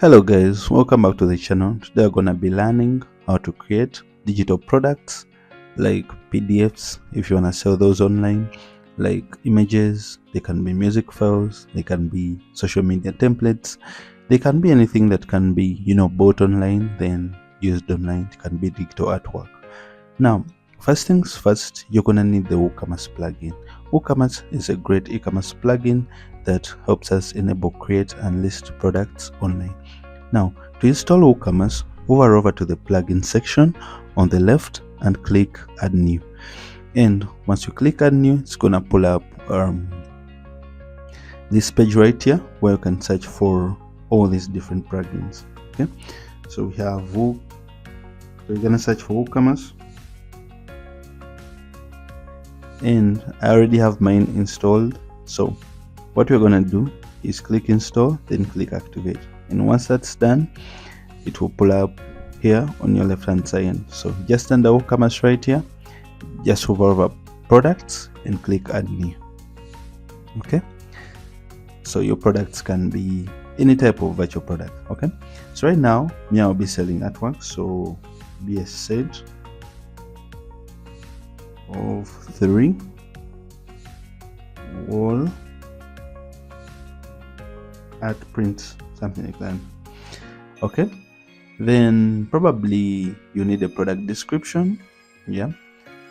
Hello guys, welcome back to the channel. Today we're gonna be learning how to create digital products like PDFs if you wanna sell those online, like images, they can be music files, they can be social media templates, they can be anything that can be, bought online then used online. It can be digital artwork. Now, first things first, you're gonna need the WooCommerce plugin. WooCommerce is a great e-commerce plugin that helps us enable, create and list products online. Now, to install WooCommerce, hover over to the plugin section on the left and click add new. And once you click add new, it's gonna pull up this page right here where you can search for all these different plugins. Okay, so we have so you're gonna search for WooCommerce, and I already have mine installed. So what we're gonna do is click install, then click activate. And once that's done, it will pull up here on your left hand side. So just under WooCommerce right here, just hover over products and click add new. Okay, so your products can be any type of virtual product. Okay, so right now I'll be selling artwork, so be a set of 3 wall art prints, something like that. Okay, then probably you need a product description. Yeah,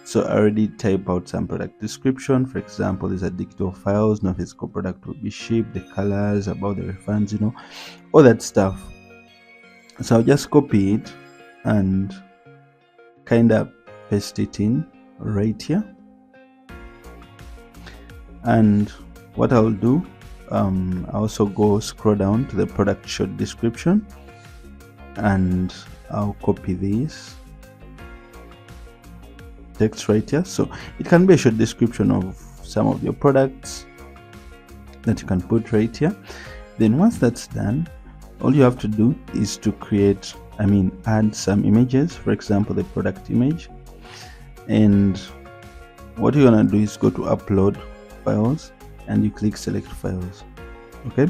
so I already type out some product description. For example, these are digital files, no physical product will be shipped, the colors, about the refunds, all that stuff. So I'll just copy it and kind of paste it in right here. And what I'll do, I also go scroll down to the product short description and I'll copy this text right here. So it can be a short description of some of your products that you can put right here. Then once that's done, all you have to do is to add some images, for example the product image. And what you're gonna do is go to upload files and you click select files. Okay,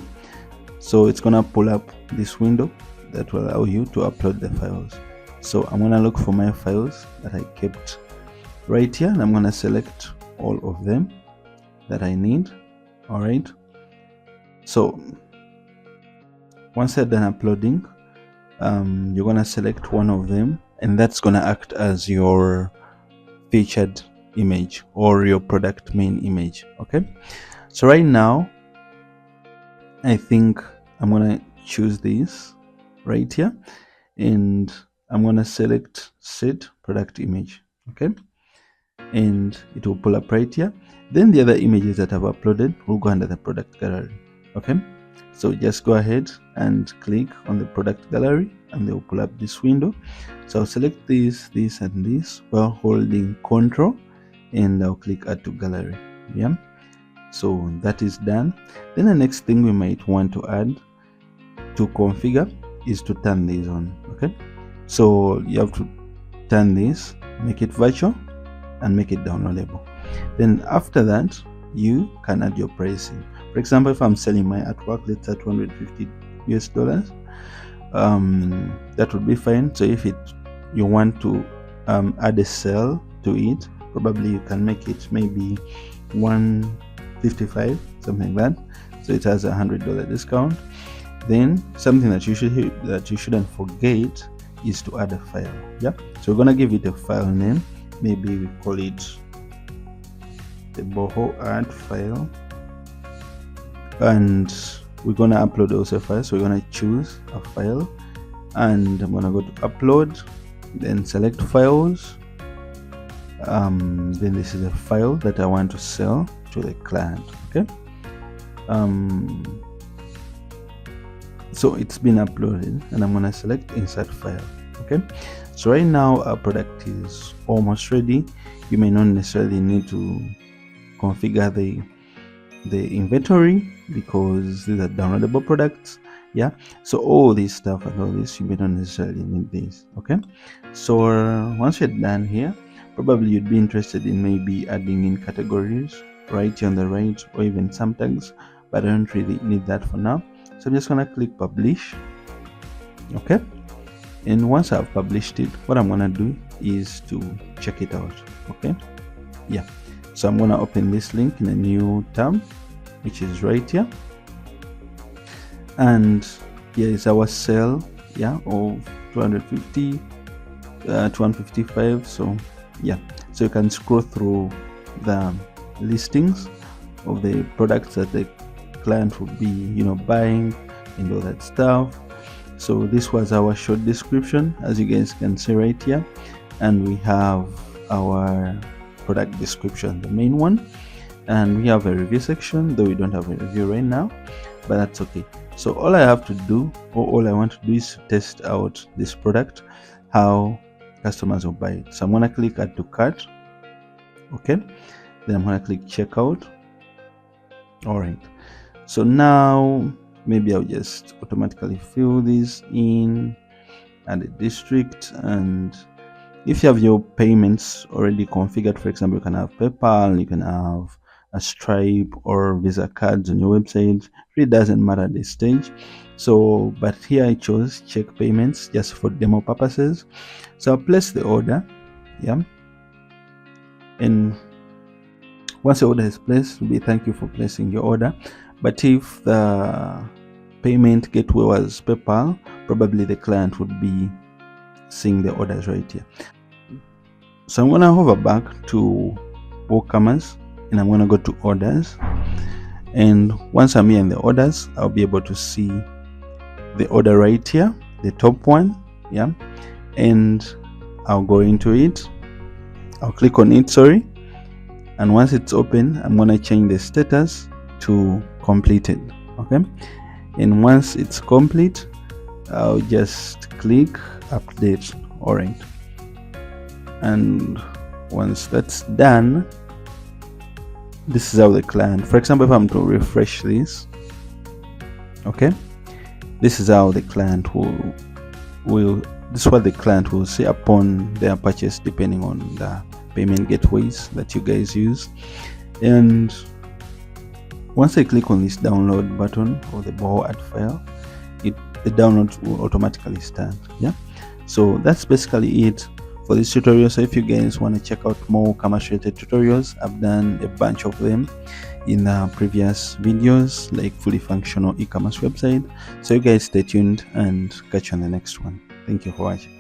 so it's gonna pull up this window that will allow you to upload the files. So I'm gonna look for my files that I kept right here and I'm gonna select all of them that I need. All right, so once you're done uploading, you're gonna select one of them and that's gonna act as your featured image or your product main image. Okay, so right now I think I'm gonna choose this right here and I'm gonna select set product image. Okay, and it will pull up right here. Then the other images that I've uploaded will go under the product gallery. Okay, so just go ahead and click on the product gallery and they will pull up this window. So I'll select this and this while holding Ctrl and I'll click add to gallery. Yeah, so that is done. Then the next thing we might want to add to configure is to turn these on. Okay, so you have to turn this, make it virtual and make it downloadable. Then after that you can add your pricing. For example, if I'm selling my artwork, let's say $250 US, that would be fine. So if you want to add a sale to it, probably you can make it maybe $155, something like that, so it has $100 discount. Then something that you shouldn't forget is to add a file. Yeah, so we're gonna give it a file name. Maybe we call it the boho art file, and we're gonna upload also a file. So we're gonna choose a file and I'm gonna go to upload, then select files. Then this is a file that I want to sell to the client. Okay, so it's been uploaded and I'm gonna select insert file. Okay, so right now our product is almost ready. You may not necessarily need to configure the inventory because these are downloadable products. Yeah, so all this stuff and all this, you may not necessarily need this. Okay, so once you're done here, probably you'd be interested in maybe adding in categories right here on the right, or even some tags, but I don't really need that for now. So I'm just gonna click publish Okay, and once I've published it, what I'm gonna do is to check it out. Okay, yeah, so I'm gonna open this link in a new tab, which is right here, and here is our sale, yeah, of 250 255. So yeah, so you can scroll through the listings of the products that the client would be, you know, buying and all that stuff. So this was our short description, as you guys can see right here, and we have our product description, the main one, and we have a review section, though we don't have a review right now, but that's okay. So all I have to do, or all I want to do, is to test out this product, how customers will buy it. So I'm going to click add to cart. Okay, then I'm going to click checkout. All right, so now maybe I'll just automatically fill this in at the district, and if you have your payments already configured, for example, you can have PayPal, you can have a Stripe or Visa cards on your website. It really doesn't matter at this stage. So, but here I chose check payments just for demo purposes. So I'll place the order, yeah, and once the order is placed, we thank you for placing your order. But if the payment gateway was PayPal, probably the client would be seeing the orders right here. So I'm gonna hover back to WooCommerce, and I'm gonna go to orders, and once I'm here in the orders, I'll be able to see the order right here, the top one, yeah, and I'll go into it, I'll click on it, sorry, and once it's open, I'm gonna change the status to completed. Okay, and once it's complete, I'll just click update. All right, and once that's done, this is how the client, for example, if I'm to refresh this, okay, this is how the client will this is what the client will see upon their purchase, depending on the payment gateways that you guys use. And once I click on this download button or the boho add file, the download will automatically start. Yeah, so that's basically it for this tutorial. So if you guys want to check out more commerce related tutorials, I've done a bunch of them in previous videos, like fully functional e-commerce website. So you guys stay tuned and catch you on the next one. Thank you for watching.